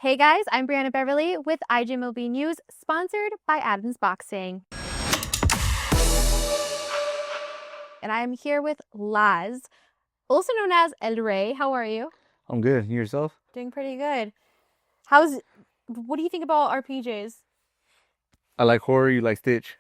Hey guys, I'm Briana Beverly with IGMOB News, sponsored by Adams Boxing. And I'm here with Laz, also known as El Rey. How are you? I'm good. You yourself? Doing pretty good. What do you think about our PJs? I like horror. You like Stitch?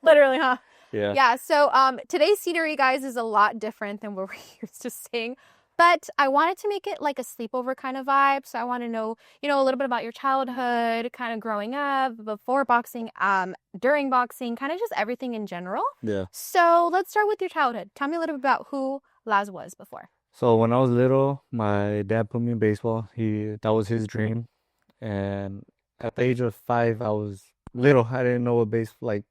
Literally, huh? Yeah. Yeah, so today's scenery, guys, is a lot different than what we're used to seeing. But I wanted to make it like a sleepover kind of vibe. So I want to know, a little bit about your childhood, kind of growing up, before boxing, during boxing, kind of just everything in general. Yeah. So let's start with your childhood. Tell me a little bit about who Laz was before. So when I was little, my dad put me in baseball. That was his dream. And at the age of 5, I was little. I didn't know what I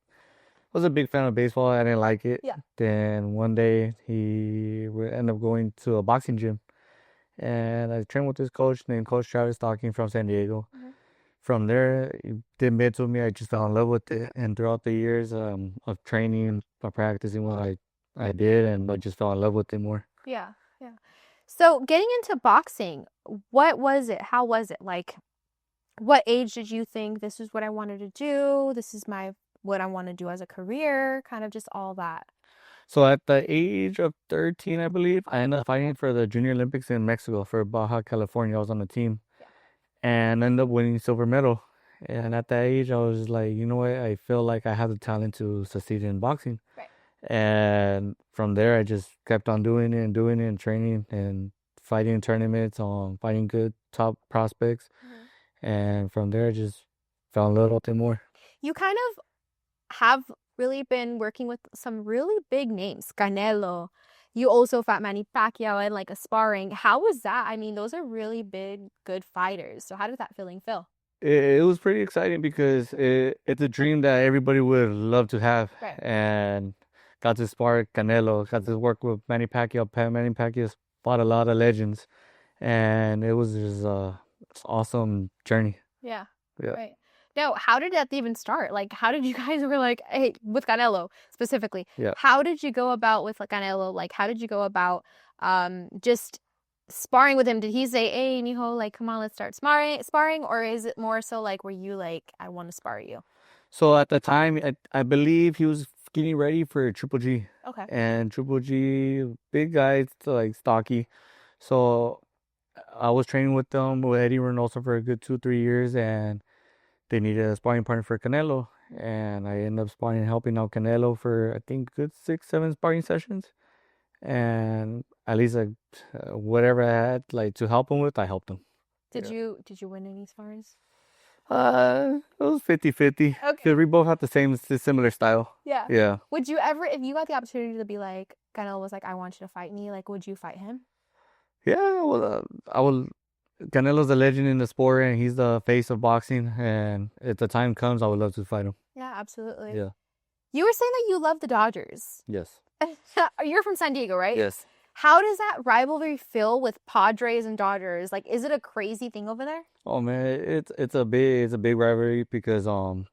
was a big fan of baseball. I didn't like it. Yeah. Then one day he would end up going to a boxing gym. And I trained with this coach named Coach Travis Stocking from San Diego. Mhm. From there, he did mid to me. I just fell in love with it. And throughout the years of training, of practicing what I did, and I just fell in love with it more. Yeah, yeah. So getting into boxing, what was it? How was it? Like, what age did you think this is what I wanted to do? This is what I want to do as a career, kind of just all that. So at the age of 13, I believe, I ended up fighting for the Junior Olympics in Mexico for Baja California. I was on the team and ended up winning silver medal. And at that age, I was like, you know what? I feel like I have the talent to succeed in boxing. Right. And from there, I just kept on doing it and training and fighting in tournaments, fighting good top prospects. Mm-hmm. And from there, I just fell in love with it more. You kind of have really been working with some really big names. Canelo. You also fought Manny Pacquiao and like a sparring. How was that? I mean, those are really big, good fighters. So how did that feeling feel? It was pretty exciting because it's a dream that everybody would love to have. Right. And got to spar Canelo, got to work with Manny Pacquiao. Manny Pacquiao fought a lot of legends. And it was just awesome journey. Yeah. Yeah. Right. Now, how did that even start? Like, how did you guys were like, hey, with Canelo specifically? Yeah. How did you go about with like Canelo? Like, how did you go about just sparring with him? Did he say, hey, mijo, like, come on, let's start sparring? Or is it more so like, were you like, I want to spar you? So at the time, I believe he was getting ready for Triple G. Okay. And Triple G, big guy, like stocky. So I was training with them with Eddie Reynoso for a good 2-3 years, and they needed a sparring partner for Canelo. And I ended up sparring and helping out Canelo for, I think, good 6-7 sparring sessions. And at least whatever I had like to help him with, I helped him. Did you win any spars? It was 50-50. Okay. Because we both have the similar style. Yeah. Yeah. Would you ever, if you got the opportunity to be like, Canelo was like, I want you to fight me, like, would you fight him? Yeah, well, I will. Canelo's a legend in the sport, and he's the face of boxing. And if the time comes, I would love to fight him. Yeah, absolutely. Yeah. You were saying that you love the Dodgers. Yes. You're from San Diego, right? Yes. How does that rivalry feel with Padres and Dodgers? Like, is it a crazy thing over there? Oh man, it's a big rivalry because I'm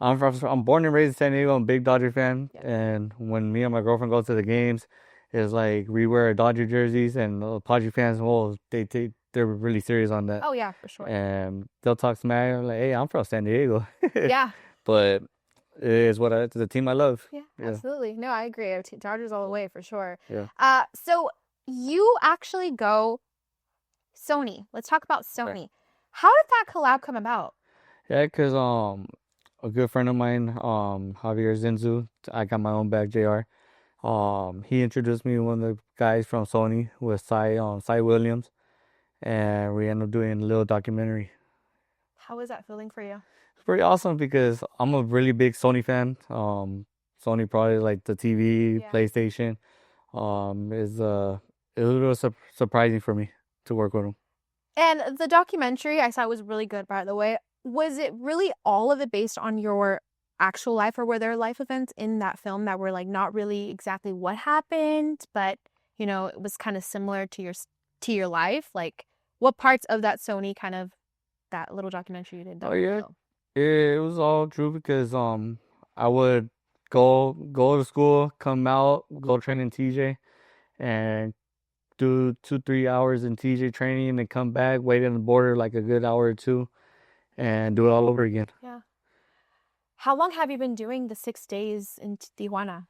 born and raised in San Diego. I'm a big Dodger fan, Yeah. and when me and my girlfriend go to the games, it's like we wear Dodger jerseys, and the Padre fans, well, they're really serious on that. Oh yeah, for sure. And they'll talk smack like, "Hey, I'm from San Diego." Yeah. But it's it's the team I love. Yeah, absolutely. No, I agree. Dodgers all the way for sure. Yeah. So you actually go Sony. Let's talk about Sony. Right. How did that collab come about? Yeah, because a good friend of mine, Javier Zinzu, I got my own bag, JR. He introduced me to one of the guys from Sony with Cy Williams, and we ended up doing a little documentary. How was that feeling for you? It's pretty awesome because I'm a really big Sony fan. Sony probably like the TV, Yeah. PlayStation. It was real surprising for me to work with him. And the documentary I saw was really good, by the way. Was it really all of it based on your actual life, or were there life events in that film that were like not really exactly what happened, but it was kind of similar to your life? Like, what parts of that Sony kind of that little documentary you did? Oh yeah, it was all true because I would go to school, come out, go train in TJ, and do 2-3 hours in TJ training and then come back, wait on the border like a good hour or two, and do it all over again. Yeah. How long have you been doing the 6 days in Tijuana?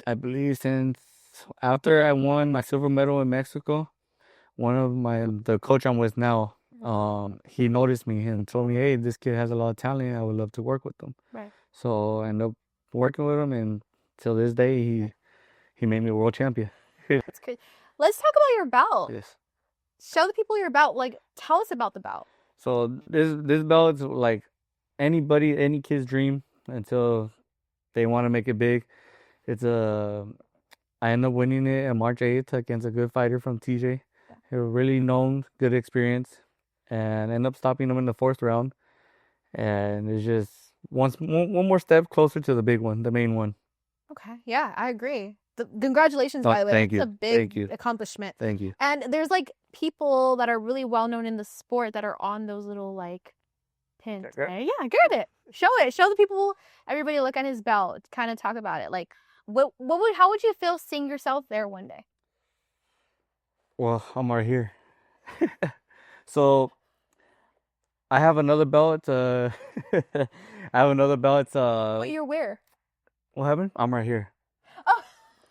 I believe since after I won my silver medal in Mexico, the coach I'm with now, he noticed me and told me, hey, this kid has a lot of talent. I would love to work with him. Right. So I ended up working with him, and till this day, he made me a world champion. That's good. Let's talk about your belt. Yes. Show the people your belt. Like, tell us about the belt. So this belt is like any kid's dream until they want to make it big. I ended up winning it on March 8th against a good fighter from TJ. He was really known, good experience, and ended up stopping him in the 4th round. And it's just one more step closer to the big one, the main one. Okay. Yeah, I agree. Congratulations, Oh, by the way. thank That's you. a big accomplishment. Thank you. And there's like people that are really well known in the sport that are on those little like pins. Okay. Yeah, get it. Show it. Show the people. Everybody look at his belt. Kind of talk about it. Like, how would you feel seeing yourself there one day? Well, I'm right here. So I have another belt. I have another belt. What year where? What happened? I'm right here. Oh,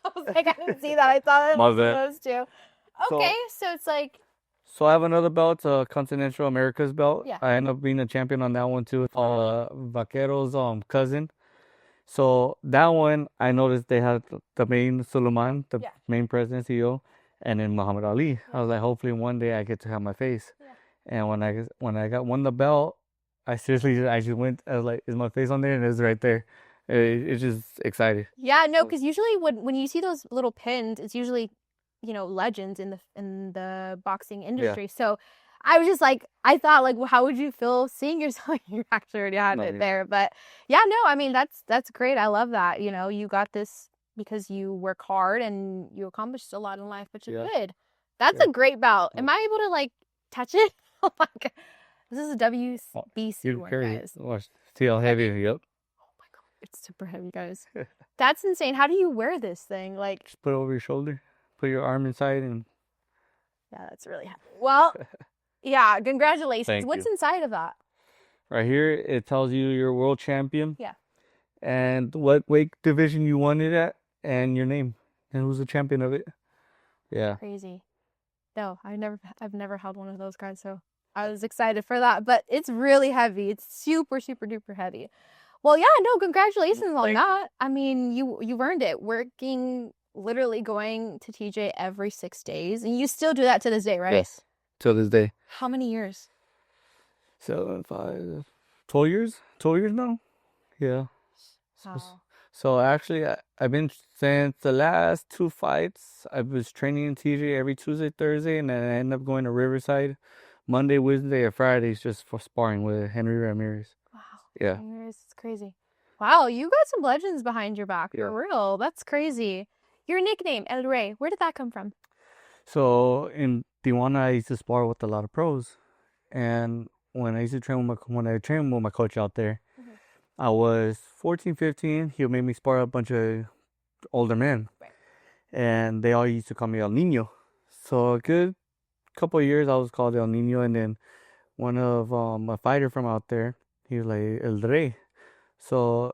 I was like, I didn't see that. I thought it My was bad. supposed to. Okay, so it's like. So I have another belt, Continental America's belt. Yeah. I ended up being a champion on that one too. It's Vaquero's cousin. So that one, I noticed they had the main Suleiman, the main president CEO, and then Muhammad Ali. Yeah. I was like, hopefully one day I get to have my face. Yeah. And when I won the belt, I just went. I was like, is my face on there? And it's right there. It's just excited. Yeah, no, because usually when you see those little pins, it's usually, legends in the boxing industry. Yeah. So I was just like, I thought like, well, how would you feel seeing yourself? You actually already had it there, but yeah, no, I mean that's great. I love that. You got this because you work hard and you accomplished a lot in life, but you're good. That's a great belt. Am I able to like touch it? Oh my god, this is a WBC one, guys. Watch, see how heavy. Yep. Oh my god, it's super heavy, guys. That's insane. How do you wear this thing? Like, just put it over your shoulder, put your arm inside, and yeah, that's really heavy. Well, yeah, congratulations. Thank What's you. Inside of that? Right here, it tells you you're a world champion. Yeah. And what weight division you won it at, and your name, and who's the champion of it. Yeah. Crazy. No, I've never held one of those, guys, so I was excited for that. But it's really heavy. It's super, super duper heavy. Well, yeah, no, congratulations on that. I mean, you earned it. Working, literally going to TJ every 6 days, and you still do that to this day, right? Yes. Till this day. How many years? 7, 5, 12 years? 12 years now? Yeah. Wow. So actually, I've been, since the last 2 fights, I was training in TJ every Tuesday, Thursday, and then I end up going to Riverside Monday, Wednesday, or Fridays just for sparring with Henry Ramirez. Wow. Yeah. Ramirez is crazy. Wow, you got some legends behind your back, for real. That's crazy. Your nickname, El Rey, where did that come from? So in Tijuana, I used to spar with a lot of pros, and when I trained with my coach out there, I was 14, 15. He made me spar a bunch of older men, and they all used to call me El Nino. So a good couple of years, I was called El Nino, and then one of a fighter from out there, he was like El Rey. So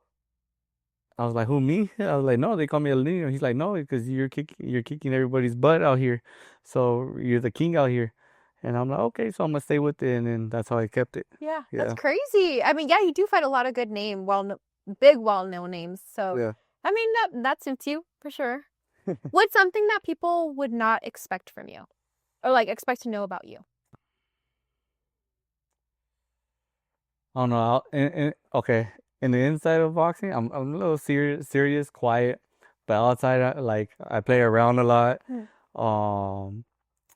I was like, who, me? I was like, no, they call me El Nino. He's like, no, because you're kicking everybody's butt out here, so you're the king out here. And I'm like, okay, so I'm gonna stay with it, and then that's how I kept it. Yeah, that's crazy. I mean, yeah, you do fight a lot of good big, well-known names. So, yeah. I mean, that suits you for sure. What's something that people would not expect from you, or like expect to know about you? I don't know. Okay, in the inside of boxing, I'm a little serious, quiet, but outside, I play around a lot.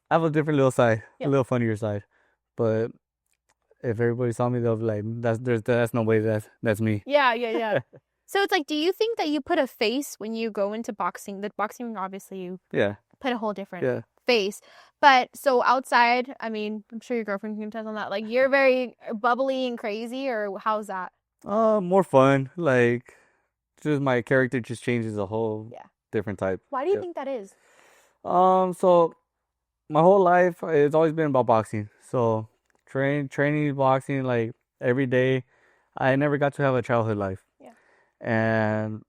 I have a different little side, a little funnier side, but if everybody saw me, they'll be like, "That's no way. That's me." Yeah. So it's like, do you think that you put a face when you go into boxing? The boxing, obviously, you put a whole different face. But so outside, I mean, I'm sure your girlfriend can attest on that. Like, you're very bubbly and crazy, or how's that? More fun. Like, just my character just changes a whole different type. Why do you think that is? So my whole life it's always been about boxing. So training boxing like every day. I never got to have a childhood life. Yeah. And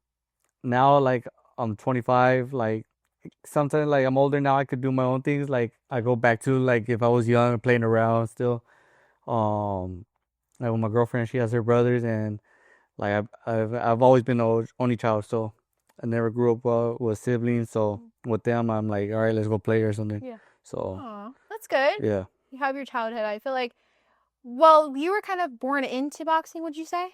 now like I'm 25, like sometimes like I'm older now, I could do my own things. Like I go back to like if I was young playing around still. Um like with my girlfriend, she has her brothers, and like I've always been the only child, so I never grew up with siblings. So with them, I'm like, all right, let's go play or something. Yeah. So Aw, that's good. yeah. You have your childhood. I feel like, well, you were kind of born into boxing, would you say?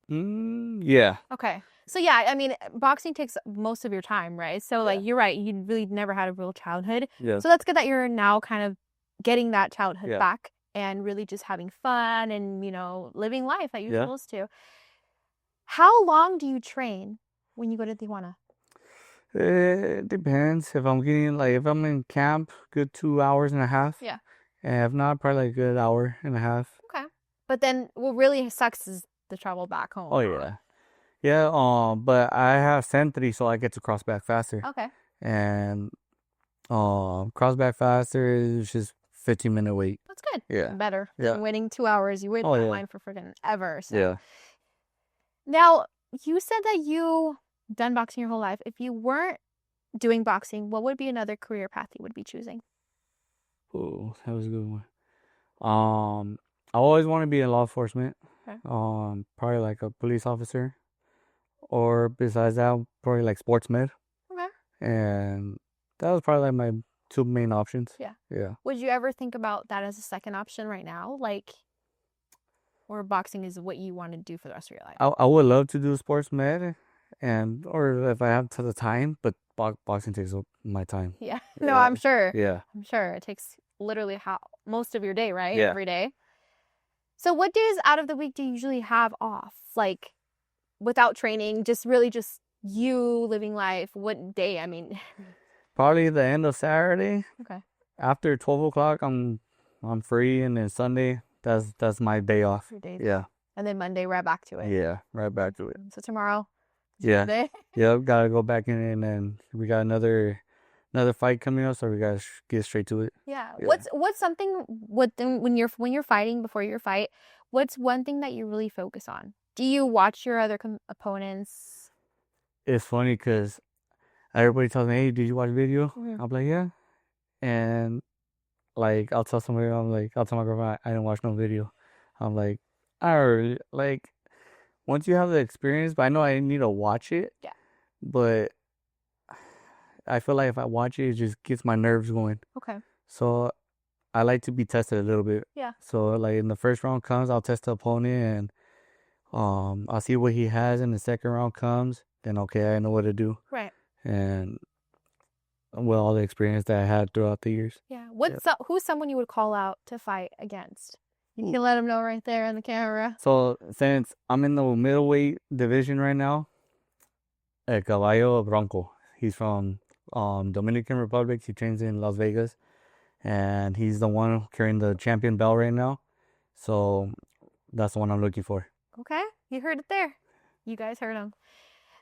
Yeah. Okay. So yeah, I mean, boxing takes most of your time, right? So like Yeah. you're right, you really never had a real childhood. Yeah. So that's good that you're now kind of getting that childhood Yeah. back and really just having fun and, living life that you're Yeah. supposed to. How long do you train when you go to Tijuana? It depends. If I'm in camp, good 2 hours and a half. Yeah. And if not, probably like a good hour and a half. Okay. But then what really sucks is the travel back home. Oh yeah. Yeah, but I have Sentry, so I get to cross back faster. Okay. And cross back faster is just 15-minute wait. That's good. Yeah. Better Yeah. than waiting 2 hours. You wait Oh in that yeah. line for freaking ever. So. Yeah. Now, you said that you done boxing your whole life. If you weren't doing boxing, what would be another career path you would be choosing? Oh, that was a good one. I always want to be in law enforcement. Okay. Probably like a police officer, or besides that, probably like sports med. Okay. And that was probably like my two main options. Yeah. Yeah. Would you ever think about that as a second option right now? Like, or boxing is what you want to do for the rest of your life? I would love to do sports med, or if I have to the time, but boxing takes up my time. Yeah. No, I'm sure. Yeah. I'm sure it takes literally most of your day, right? Yeah. Every day. So what days out of the week do you usually have off? Like, without training, just you living life. What day? I mean, Probably the end of Saturday. okay. After 12 o'clock, I'm free, and then Sunday, that's my day off. Your days. Yeah. And then Monday, right back to it. Yeah, right back to it. So tomorrow. Yeah. Monday. Yep, gotta go back in, and then we got another fight coming up, so we gotta get straight to it. Yeah. Yeah. What's something when you're fighting before your fight? What's one thing that you really focus on? Do you watch your other opponents? It's funny because everybody tells me, "Hey, did you watch the video?" Mm-hmm. I'm like, "Yeah," and like I'll tell somebody, I'll tell my girlfriend I didn't watch no video. I'm like, I already, like, once you have the experience, but I know I need to watch it. Yeah. But I feel like if I watch it, it just gets my nerves going. Okay. So I like to be tested a little bit. Yeah. So like in the first round comes, I'll test the opponent, and I'll see what he has. In the second round comes, then okay, I know what to do. Right. And with all the experience that I had throughout the years. Yeah. Who's someone you would call out to fight against? You can let them know right there on the camera. So since I'm in the middleweight division right now, El Caballo Bronco. He's from Dominican Republic. He trains in Las Vegas, and he's the one carrying the champion belt right now. So that's the one I'm looking for. Okay, you heard it there. You guys heard him.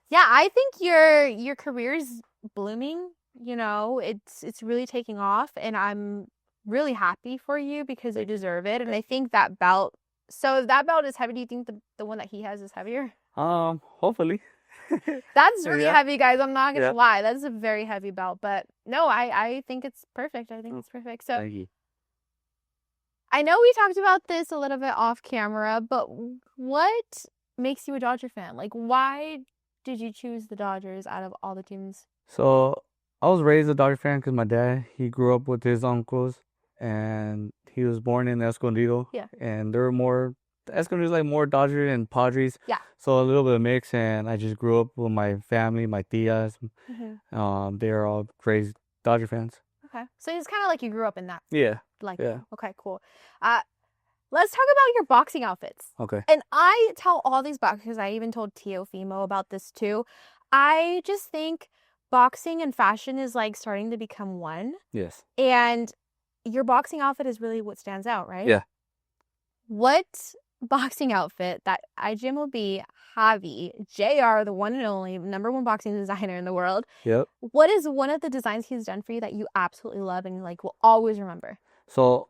Yeah, I think your career's blooming. It's really taking off, and I'm really happy for you because you deserve it. And I think that belt. So if that belt is heavy, do you think the one that he has is heavier? Hopefully. That's really heavy, guys. I'm not gonna lie. That's a very heavy belt. But no, I think it's perfect. I think it's perfect. So Thank you. I know we talked about this a little bit off camera, but what makes you a Dodger fan? Like, why did you choose the Dodgers out of all the teams? So I was raised a Dodger fan because my dad, he grew up with his uncles, and he was born in Escondido. Yeah. And there were more, Escondido's like more Dodgers and Padres. Yeah. So a little bit of mix, and I just grew up with my family, my tias. Mm-hmm. They're all crazy Dodger fans. Okay. So it's kind of like you grew up in that. Yeah. Yeah. Okay, cool. Let's talk about your boxing outfits. Okay. And I tell all these boxers, I even told Teofimo about this too. I just think boxing and fashion is like starting to become one. Yes. And your boxing outfit is really what stands out, right? Yeah. What boxing outfit that IGMOB Javi, JR, the one and only #1 boxing designer in the world. Yep. What is one of the designs he's done for you that you absolutely love and like will always remember? So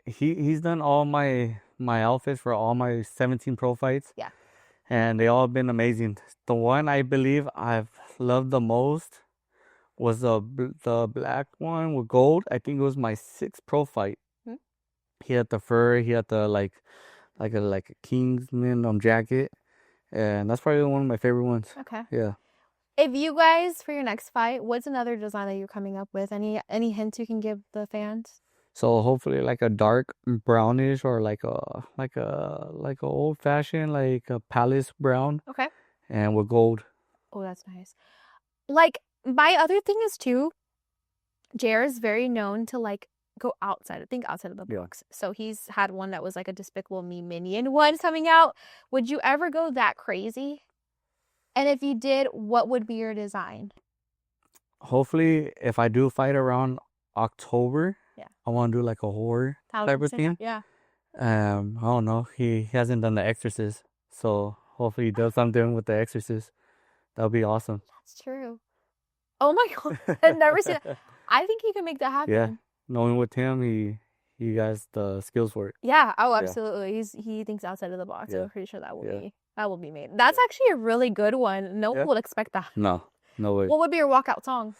he's done all my outfits for all my 17 pro fights. Yeah. And they all have been amazing. The one I believe I've loved the most was the black one with gold. I think it was my 6th pro fight. Hmm? He had the fur. He had the like a Kingsman jacket, and that's probably one of my favorite ones. Okay. Yeah. If you guys, for your next fight, what's another design that you're coming up with? Any hints you can give the fans? So hopefully like a dark brownish or like a old fashioned like a palace brown. Okay. And with gold. Oh, that's nice. Like my other thing is too, JR is very known to like go outside of the box. Yeah. So he's had one that was like a Despicable Me minion one coming out. Would you ever go that crazy? And if you did, what would be your design? Hopefully, if I do fight around October, yeah, I want to do like a horror type of theme. Yeah. I don't know. He hasn't done The Exorcist, so hopefully he does something with The Exorcist. That'll be awesome. That's true. Oh my God, I've never seen that. I think he can make that happen. Yeah, knowing with him, he has the skills for it. Yeah. Oh, absolutely. Yeah. He thinks outside of the box. Yeah. I'm pretty sure that will be made. That's actually a really good one. No one would expect that. No way. What would be your walkout song?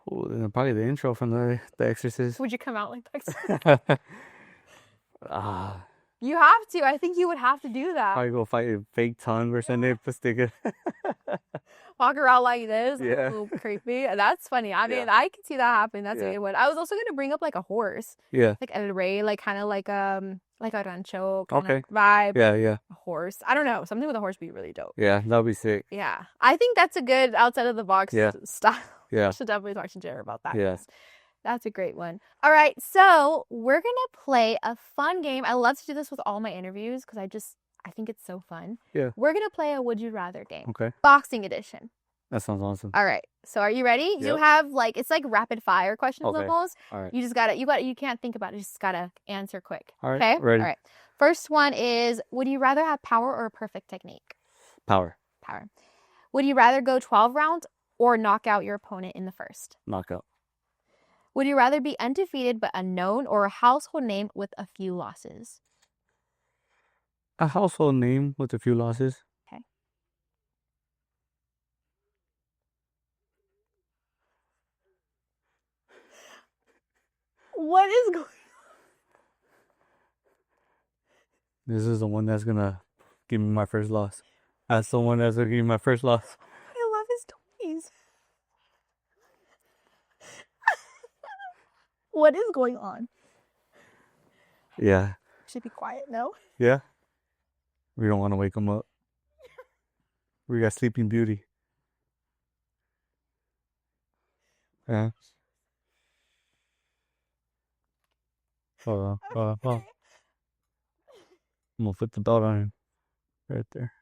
Well, probably the intro from the Exorcist. Would you come out like that? You have to. I think you would have to do that. Probably go fight a fake tongue or something. Stick it. Walk around like this. Yeah. A little creepy. That's funny. I mean, I can see that happen. That's a good one. I was also gonna bring up like a horse. Yeah. Like El Rey, like kind of like a rancho kind of vibe. Yeah. A horse. I don't know. Something with a horse would be really dope. Yeah, that'd be sick. Yeah. I think that's a good outside of the box style. Yeah. Should definitely talk to Jared about that. Yes. That's a great one. All right, so we're going to play a fun game. I love to do this with all my interviews because I think it's so fun. Yeah. We're going to play a Would You Rather game. Okay. Boxing edition. That sounds awesome. All right, so are you ready? Yep. You have it's like rapid fire questions almost. All right. You just you can't think about it. You just got to answer quick. All right. Okay? Ready. All right. First one is, would you rather have power or a perfect technique? Power. Would you rather go 12 rounds or knock out your opponent in the first? Knockout. Would you rather be undefeated but unknown or a household name with a few losses? A household name with a few losses. Okay. What is going on? This is the one that's going to give me my first loss. That's the one that's going to give me my first loss. I love his toys. What is going on? Yeah. Should be quiet, no? Yeah. We don't want to wake him up. We got Sleeping Beauty. Yeah. Hold on. I'm going to put the belt on him. Right there.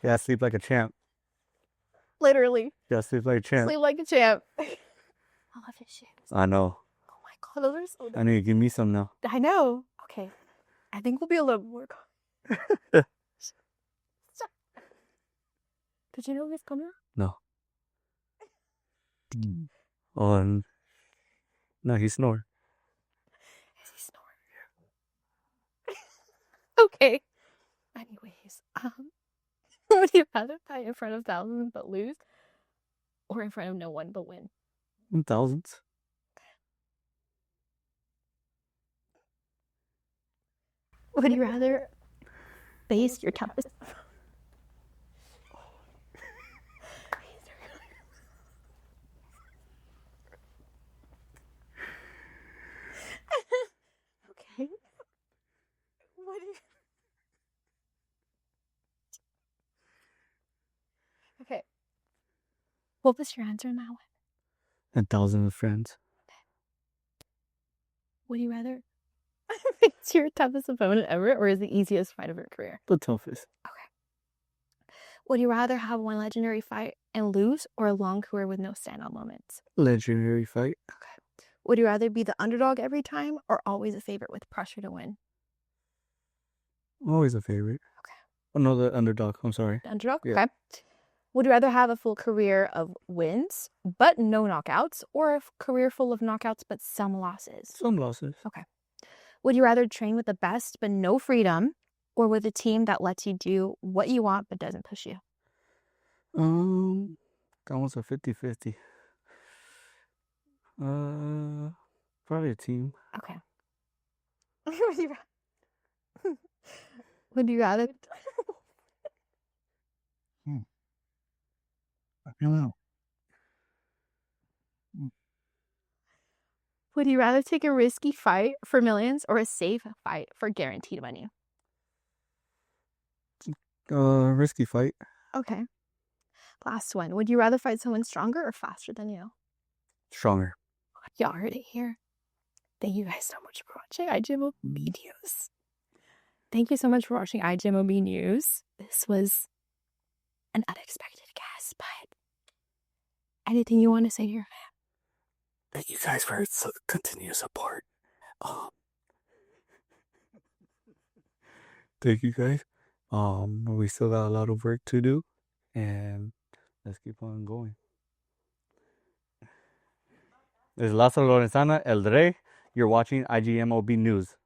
Yeah, sleep like a champ. Literally. Yeah, sleep like a champ. Sleep like a champ. I love his shoes. I know. Oh my God, those are so nice. I need to give me some now. I know. Okay. I think we'll be a little more. Did you know he's coming? No. Oh, and no, he snored. Is he snoring? Okay. Anyways, would you rather fight in front of thousands but lose, or in front of no one but win? Thousands. Would you rather face your toughest? Okay. What do you... Okay. What was your answer in that one? 1,000 friends. Would you rather face your toughest opponent ever, or is the easiest fight of your career? The toughest. Okay. Would you rather have one legendary fight and lose, or a long career with no standout moments? Legendary fight. Okay. Would you rather be the underdog every time or always a favorite with pressure to win? Always a favorite. Okay. Oh no, the underdog. I'm sorry. The underdog? Yeah. Okay. Would you rather have a full career of wins but no knockouts or a career full of knockouts but some losses? Some losses. Okay. Would you rather train with the best but no freedom or with a team that lets you do what you want but doesn't push you? That one's a 50-50. Probably a team. Okay. Would you rather I don't know. Would you rather take a risky fight for millions or a safe fight for guaranteed money? Risky fight. Okay. Last one. Would you rather fight someone stronger or faster than you? Stronger. Y'all heard it here. Thank you guys so much for watching IGMOB News. Thank you so much for watching IGMOB News. This was an unexpected guest, but anything you want to say here? Thank you guys for continued support. Thank you guys. We still got a lot of work to do, and let's keep on going. This is Lázaro Lorenzana, El Rey. You're watching IGMOB News.